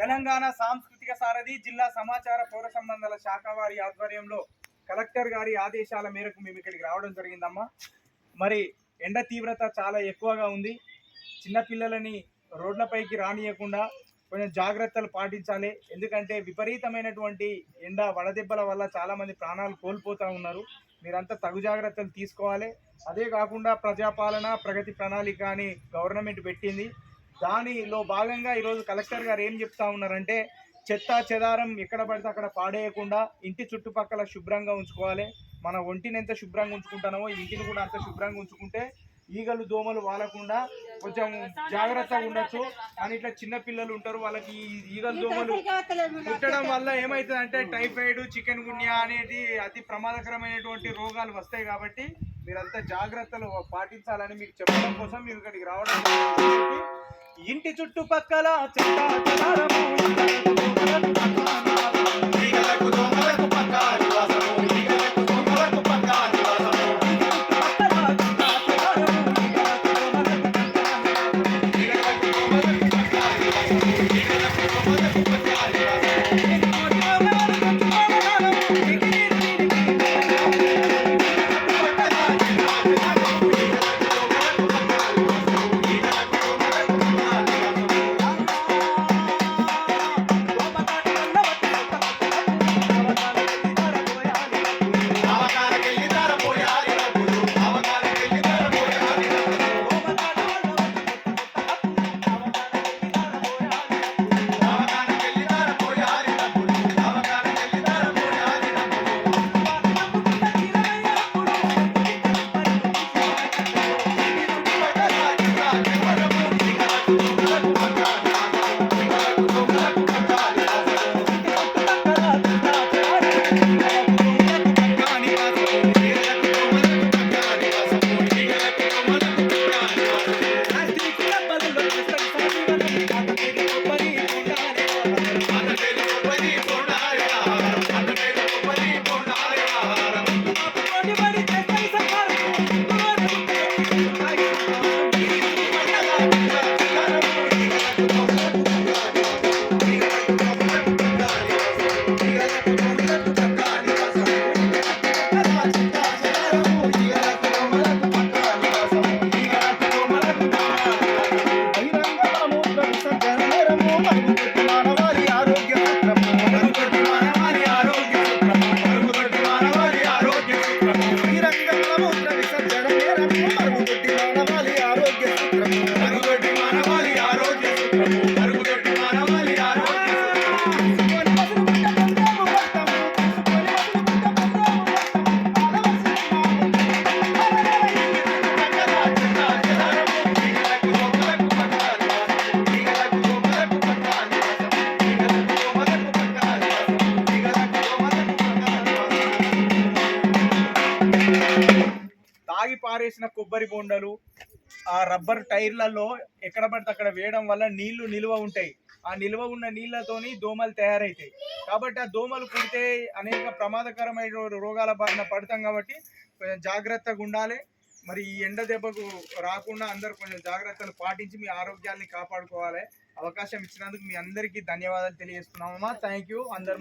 తెలంగాణ సాంస్కృతిక సారథి జిల్లా సమాచార పౌర సంబంధాల శాఖ వారి ఆధ్వర్యంలో కలెక్టర్ గారి ఆదేశాల మేరకు మేము ఇక్కడికి రావడం జరిగిందమ్మా. మరి ఎండ తీవ్రత చాలా ఎక్కువగా ఉంది. చిన్నపిల్లలని రోడ్లపైకి రానియకుండా కొంచెం జాగ్రత్తలు పాటించాలి. ఎందుకంటే విపరీతమైనటువంటి ఎండ వడదెబ్బల వల్ల చాలామంది ప్రాణాలు కోల్పోతూ ఉన్నారు. మీరంతా తగు జాగ్రత్తలు తీసుకోవాలి. అదే కాకుండా ప్రజాపాలన ప్రగతి ప్రణాళిక అని గవర్నమెంట్ పెట్టింది. దానిలో భాగంగా ఈరోజు కలెక్టర్ గారు ఏం చెప్తా ఉన్నారంటే, చెత్త చెదారం ఎక్కడ పడితే అక్కడ పాడేయకుండా ఇంటి చుట్టుపక్కల శుభ్రంగా ఉంచుకోవాలి. మన ఒంటిని ఎంత శుభ్రంగా ఉంచుకుంటామో ఇంటిని కూడా అంత శుభ్రంగా ఉంచుకుంటే ఈగలు దోమలు వాలకుండా కొంచెం జాగ్రత్తగా ఉండొచ్చు. కానీ ఇట్లా చిన్న పిల్లలు ఉంటారు, వాళ్ళకి ఈగలు దోమలు కుట్టడం వల్ల ఏమవుతుందంటే టైఫాయిడ్, చికెన్ గున్యా అనేది అతి ప్రమాదకరమైనటువంటి రోగాలు వస్తాయి. కాబట్టి మీరంతా జాగ్రత్తలు పాటించాలని మీకు చెప్పడం కోసం మేము ఇక్కడికి రావడం. ఇంటి చుట్టుపక్కల తాగి పారేసిన కొబ్బరి బొండలు, ఆ రబ్బర్ టైర్లలో ఎక్కడ పడితే అక్కడ వేయడం వల్ల నీళ్లు నిల్వ ఉంటాయి. ఆ నిల్వ ఉన్న నీళ్లతోని దోమలు తయారవుతాయి. కాబట్టి ఆ దోమలు కుడితే అనేక ప్రమాదకరమైన రోగాల బారిన పడతాం. కాబట్టి కొంచెం జాగ్రత్తగా ఉండాలి. మరి ఈ ఎండ దెబ్బకు రాకుండా అందరూ కొంచెం జాగ్రత్తలు పాటించి మీ ఆరోగ్యాన్ని కాపాడుకోవాలి. అవకాశం ఇచ్చినందుకు మీ అందరికీ ధన్యవాదాలు తెలియజేస్తున్నామమ్మా. Thank you. అందరు